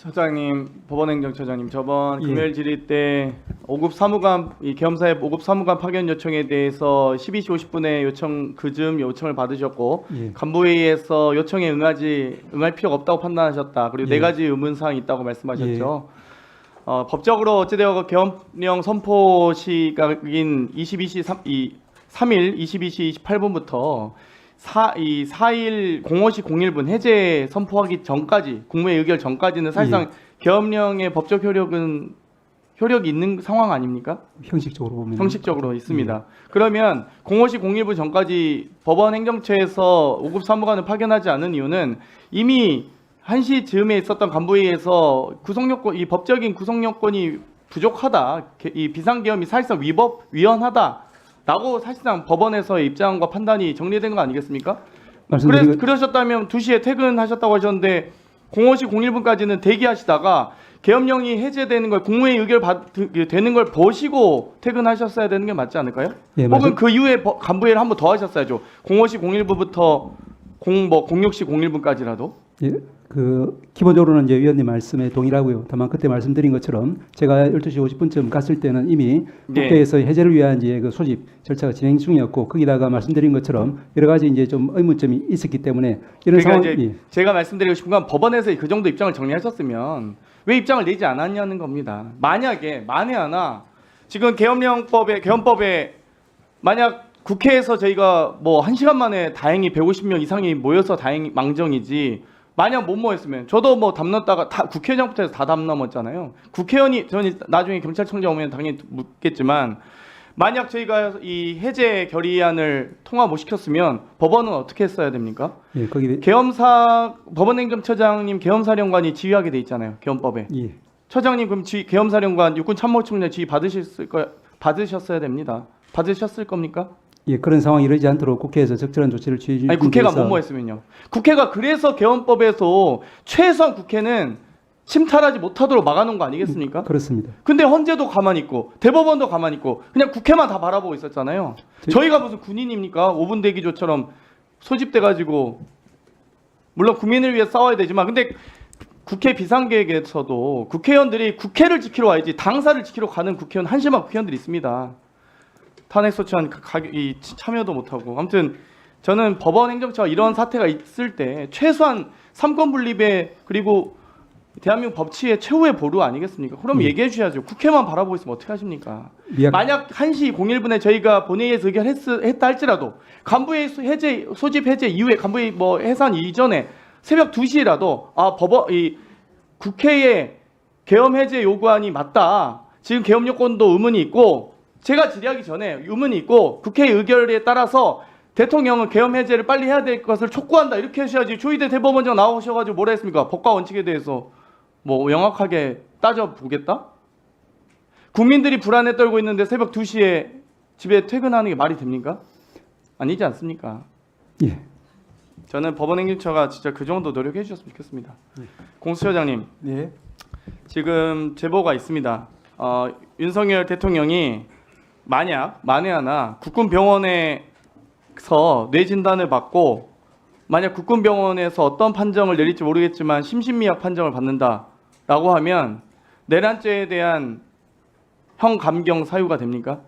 처장님, 법원행정처장님, 저번 예. 금요일 질의 때 5급 사무관 이 계엄사의 5급 사무관 파견 요청에 대해서 12시 50분에 그즈음 요청을 받으셨고 예. 간부회의에서 요청에 응할 필요가 없다고 판단하셨다. 그리고 예. 네 가지 의문 사항이 있다고 말씀하셨죠. 법적으로 어찌되어 계엄령 선포 시각인 3일 22시 28분부터 4일 05시 01분 해제 선포하기 전까지 국무회의 의결 전까지는 사실상 계엄령의 법적 효력이 있는 상황 아닙니까? 형식적으로 보면 형식적으로 있습니다. 그러면 05시 01분 전까지 법원 행정처에서 5급 사무관을 파견하지 않은 이유는 이미 1시 즈음에 있었던 간부회의에서 이 법적인 구성 요건이 부족하다. 이 비상계엄이 사실상 위헌하다라고 사실상 법원에서의 입장과 판단이 정리된 거 아니겠습니까? 그러셨다면 2시에 퇴근하셨다고 하셨는데 05시 01분까지는 대기하시다가 계엄령이 해제되는 걸 국무회의 의결 되는 걸 보시고 퇴근하셨어야 되는 게 맞지 않을까요? 예, 혹은 그 이후에 간부회의를 한 번 더 하셨어야죠. 05시 01분부터 06시 01분까지라도. 예, 기본적으로는 이제 위원님 말씀에 동일하고요. 다만 그때 말씀드린 것처럼 제가 12시 50분쯤 갔을 때는 이미 국회에서 해제를 위한 이제 그 소집 절차가 진행 중이었고 거기다가 말씀드린 것처럼 여러 가지 이제 좀 의문점이 있었기 때문에 이런 그러니까 상황이 이제 제가 말씀드리고 싶은 건 법원에서 그 정도 입장을 정리하셨으면 왜 입장을 내지 않았냐는 겁니다. 만약에 만에 하나 지금 계엄법에 만약 국회에서 저희가 뭐 1시간 만에 다행히 150명 이상이 모여서 다행히 망정이지 만약 못 모였으면 저도 뭐 담 넘다가 다 국회의장부터 해서 다 담 넘었잖아요. 저는 나중에 경찰청장 오면 당연히 묻겠지만 만약 저희가 이 해제 결의안을 통과 못 시켰으면 법원은 어떻게 했어야 됩니까? 예, 거기 법원행정처장님 계엄사령관이 지휘하게 돼 있잖아요. 계엄법에. 예. 처장님 그럼 계엄사령관 육군참모총장 지휘 받으셨어야 됩니다. 받으셨을 겁니까? 예, 그런 상황이 이러지 않도록 국회에서 적절한 조치를 취해 아니 국회가 못 했으면요. 국회가 그래서 계엄법에서 최소한 국회는 침탈하지 못하도록 막아놓은 거 아니겠습니까? 그렇습니다. 근데 헌재도 가만히 있고 대법원도 가만히 있고 그냥 국회만 다 바라보고 있었잖아요. 저희가 무슨 군인입니까? 5분 대기조처럼 소집돼가지고 물론 국민을 위해 싸워야 되지만 근데 국회 비상계획에서도 국회의원들이 국회를 지키러 와야지 당사를 지키러 가는 국회의원 한심한 국회의원들이 있습니다. 탄핵소추안 참여도 못하고 아무튼 저는 법원 행정처가 이런 사태가 있을 때 최소한 삼권 분립에 그리고 대한민국 법치의 최후의 보루 아니겠습니까? 그럼 얘기해 주셔야죠. 국회만 바라보고 있으면 어떻게 하십니까? 만약 1시 01분에 저희가 본회의에서 의결했다 할지라도 간부회의 소집 해제 이후에 간부회의 해산 이전에 새벽 2시라도 국회의 계엄 해제 요구안이 맞다. 지금 계엄 요건도 의문이 있고 제가 질의하기 전에 의문이 있고 국회 의결에 따라서 대통령은 계엄 해제를 빨리 해야 될 것을 촉구한다 이렇게 하셔야지 조희대 대법원장 나오셔가지고 뭐라 했습니까? 법과 원칙에 대해서 뭐 명확하게 따져보겠다? 국민들이 불안에 떨고 있는데 새벽 2시에 집에 퇴근하는 게 말이 됩니까? 아니지 않습니까? 예. 저는 법원행정처가 진짜 그 정도 노력해 주셨으면 좋겠습니다. 공수처장님, 예. 지금 제보가 있습니다. 윤석열 대통령이 만에 하나 국군병원에서 뇌 진단을 받고 만약 국군병원에서 어떤 판정을 내릴지 모르겠지만 심신미약 판정을 받는다라고 하면 내란죄에 대한 형 감경 사유가 됩니까?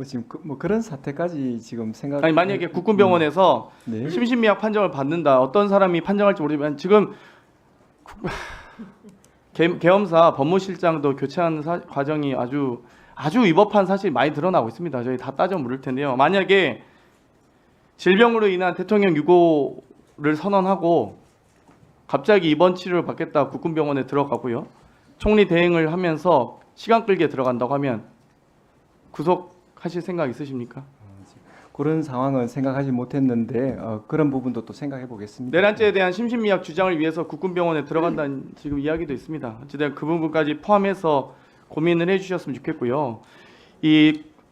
지금 그런 사태까지 지금 생각. 아니 만약에 국군병원에서 네. 심신미약 판정을 받는다 어떤 사람이 판정할지 모르지만 지금 계엄사 법무실장도 교체하는 과정이 아주 위법한 사실이 많이 드러나고 있습니다. 저희 다 따져 물을 텐데요. 만약에 질병으로 인한 대통령 유고를 선언하고 갑자기 입원 치료를 받겠다 국군병원에 들어가고요. 총리 대행을 하면서 시간 끌게 들어간다고 하면 구속하실 생각 있으십니까? 그런 상황은 생각하지 못했는데 그런 부분도 또 생각해 보겠습니다. 내란죄에 대한 심신미약 주장을 위해서 국군병원에 들어간다는 지금 이야기도 있습니다. 어쨌든 그 부분까지 포함해서 고민을 해주셨으면 좋겠고요.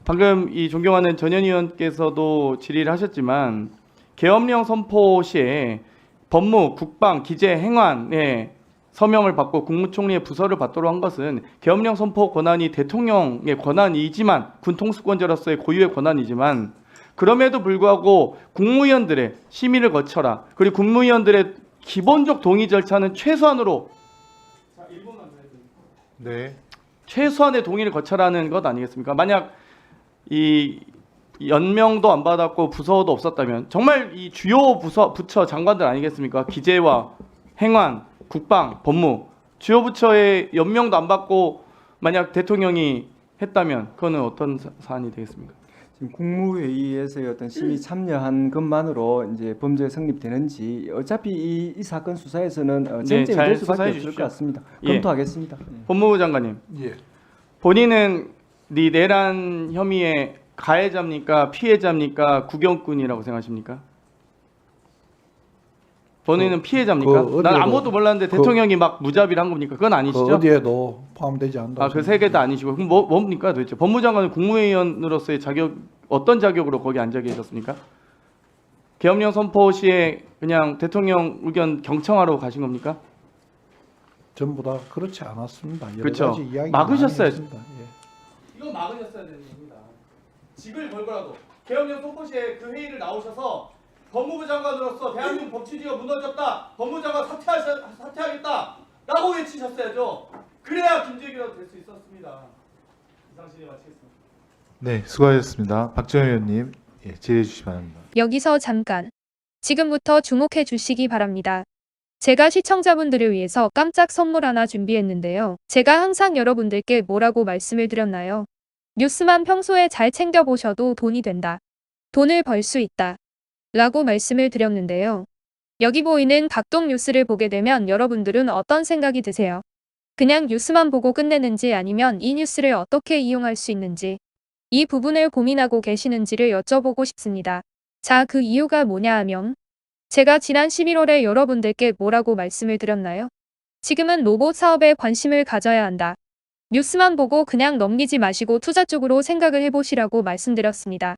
방금 존경하는 전현 의원께서도 질의를 하셨지만 계엄령 선포 시에 법무, 국방, 기재, 행안에 서명을 받고 국무총리의 부서를 받도록 한 것은 계엄령 선포 권한이 대통령의 권한이지만 군통수권자로서의 고유의 권한이지만 그럼에도 불구하고 국무위원들의 심의를 거쳐라. 그리고 국무위원들의 기본적 동의 절차는 최소한으로 네. 최소한의 동의를 거쳐라는 것 아니겠습니까? 만약 이 연명도 안 받았고 부서도 없었다면 정말 이 주요 부처 장관들 아니겠습니까? 기재와 행안, 국방, 법무 주요 부처의 연명도 안 받고 만약 대통령이 했다면 그거는 어떤 사안이 되겠습니까? 지금 국무회의에서의 어떤 심의 참여한 것만으로 이제 범죄 성립되는지 어차피 이 사건 수사에서는 쟁점이 잘 될 수밖에 수사해 없을 주십시오. 것 같습니다. 예. 검토하겠습니다. 예. 법무부 장관님, 예. 본인은 이 내란 혐의의 가해자입니까? 피해자입니까? 구경꾼이라고 생각하십니까? 본인은 피해자입니까? 그 난 어디에도- 아무것도 몰랐는데 그- 대통령이 막 무자비를 한 겁니까? 그건 그 아니시죠? 어디에도 포함되지 않다. 아, 그 세 개 다 아니시고 그럼 뭡니까 도대체? 법무장관은 국무위원으로서의 자격 어떤 자격으로 거기 앉아 계셨습니까? 계엄령 선포 시에 그냥 대통령 의견 경청하러 가신 겁니까? 전부 다 그렇지 않았습니다. 여러 그렇죠. 가지 이야기 막으셨어야죠. 많이 했습니다. 예. 이건 막으셨어야 되는 겁니다. 직을 걸고라도 계엄령 선포 시에 그 회의를 나오셔서 법무부 장관으로서 대한민국 법치주의가 무너졌다. 법무장관 사퇴하겠다라고 외치셨어야죠. 그래야 김재규라도 될 수 있었습니다. 이상실이 마치겠습니다. 네, 수고하셨습니다. 박정희 의원님, 예, 질의해 주시기 바랍니다. 여기서 잠깐. 지금부터 주목해 주시기 바랍니다. 제가 시청자분들을 위해서 깜짝 선물 하나 준비했는데요. 제가 항상 여러분들께 뭐라고 말씀을 드렸나요? 뉴스만 평소에 잘 챙겨보셔도 돈이 된다. 돈을 벌 수 있다. 라고 말씀을 드렸는데요. 여기 보이는 각종 뉴스를 보게 되면 여러분들은 어떤 생각이 드세요? 그냥 뉴스만 보고 끝내는지 아니면 이 뉴스를 어떻게 이용할 수 있는지 이 부분을 고민하고 계시는지를 여쭤보고 싶습니다. 자, 그 이유가 뭐냐 하면 제가 지난 11월에 여러분들께 뭐라고 말씀을 드렸나요? 지금은 로봇 사업에 관심을 가져야 한다. 뉴스만 보고 그냥 넘기지 마시고 투자 쪽으로 생각을 해보시라고 말씀드렸습니다.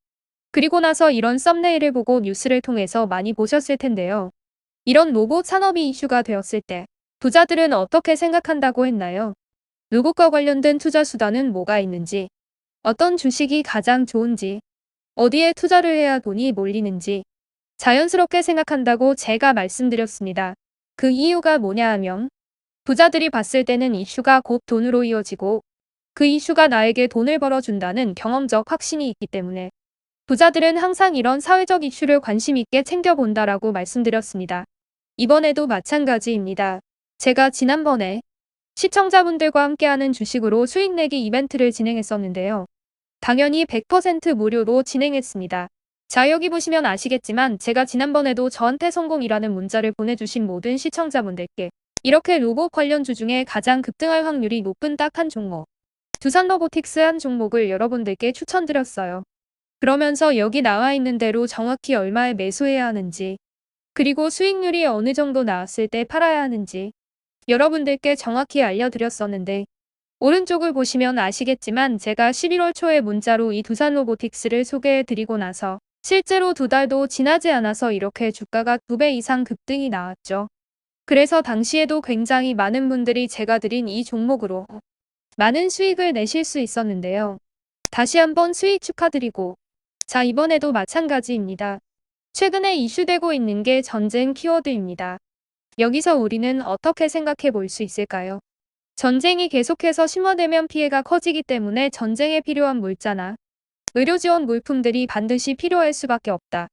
그리고 나서 이런 썸네일을 보고 뉴스를 통해서 많이 보셨을 텐데요. 이런 로봇 산업이 이슈가 되었을 때 부자들은 어떻게 생각한다고 했나요? 로봇과 관련된 투자 수단은 뭐가 있는지, 어떤 주식이 가장 좋은지, 어디에 투자를 해야 돈이 몰리는지 자연스럽게 생각한다고 제가 말씀드렸습니다. 그 이유가 뭐냐 하면 부자들이 봤을 때는 이슈가 곧 돈으로 이어지고 그 이슈가 나에게 돈을 벌어준다는 경험적 확신이 있기 때문에 부자들은 항상 이런 사회적 이슈를 관심 있게 챙겨본다라고 말씀드렸습니다. 이번에도 마찬가지입니다. 제가 지난번에 시청자분들과 함께하는 주식으로 수익 내기 이벤트를 진행했었는데요. 당연히 100% 무료로 진행했습니다. 자, 여기 보시면 아시겠지만 제가 지난번에도 저한테 성공이라는 문자를 보내주신 모든 시청자분들께 이렇게 로봇 관련주 중에 가장 급등할 확률이 높은 딱 한 종목, 두산로보틱스 한 종목을 여러분들께 추천드렸어요. 그러면서 여기 나와 있는 대로 정확히 얼마에 매수해야 하는지, 그리고 수익률이 어느 정도 나왔을 때 팔아야 하는지 여러분들께 정확히 알려드렸었는데 오른쪽을 보시면 아시겠지만 제가 11월 초에 문자로 이 두산로보틱스를 소개해드리고 나서 실제로 2달도 지나지 않아서 이렇게 주가가 2배 이상 급등이 나왔죠. 그래서 당시에도 굉장히 많은 분들이 제가 드린 이 종목으로 많은 수익을 내실 수 있었는데요. 다시 한번 수익 축하드리고, 자, 이번에도 마찬가지입니다. 최근에 이슈되고 있는 게 전쟁 키워드입니다. 여기서 우리는 어떻게 생각해 볼 수 있을까요? 전쟁이 계속해서 심화되면 피해가 커지기 때문에 전쟁에 필요한 물자나 의료 지원 물품들이 반드시 필요할 수밖에 없다.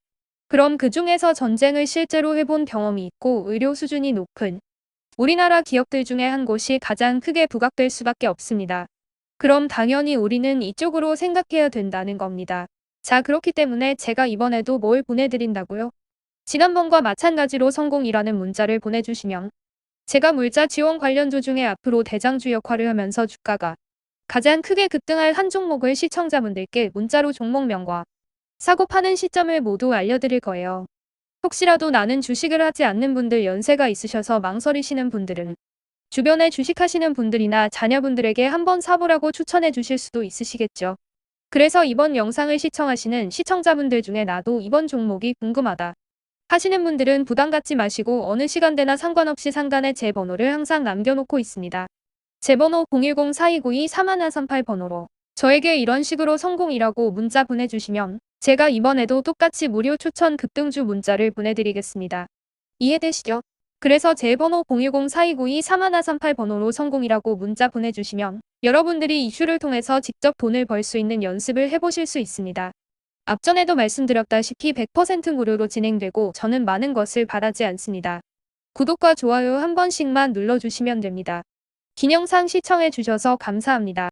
그럼 그 중에서 전쟁을 실제로 해본 경험이 있고 의료 수준이 높은 우리나라 기업들 중에 한 곳이 가장 크게 부각될 수밖에 없습니다. 그럼 당연히 우리는 이쪽으로 생각해야 된다는 겁니다. 자, 그렇기 때문에 제가 이번에도 뭘 보내드린다고요? 지난번과 마찬가지로 성공이라는 문자를 보내주시면 제가 물자 지원 관련주 중에 앞으로 대장주 역할을 하면서 주가가 가장 크게 급등할 한 종목을 시청자분들께 문자로 종목명과 사고 파는 시점을 모두 알려드릴 거예요. 혹시라도 나는 주식을 하지 않는 분들, 연세가 있으셔서 망설이시는 분들은 주변에 주식하시는 분들이나 자녀분들에게 한번 사보라고 추천해 주실 수도 있으시겠죠. 그래서 이번 영상을 시청하시는 시청자분들 중에 나도 이번 종목이 궁금하다 하시는 분들은 부담 갖지 마시고 어느 시간대나 상관없이 상단에 제 번호를 항상 남겨놓고 있습니다. 제 번호 010-4292-3138 번호로 저에게 이런 식으로 성공이라고 문자 보내주시면 제가 이번에도 똑같이 무료 추천 급등주 문자를 보내드리겠습니다. 이해되시죠? 그래서 제 번호 010-4292-3138 번호로 성공이라고 문자 보내주시면 여러분들이 이슈를 통해서 직접 돈을 벌 수 있는 연습을 해보실 수 있습니다. 앞전에도 말씀드렸다시피 100% 무료로 진행되고 저는 많은 것을 바라지 않습니다. 구독과 좋아요 한 번씩만 눌러주시면 됩니다. 긴 영상 시청해주셔서 감사합니다.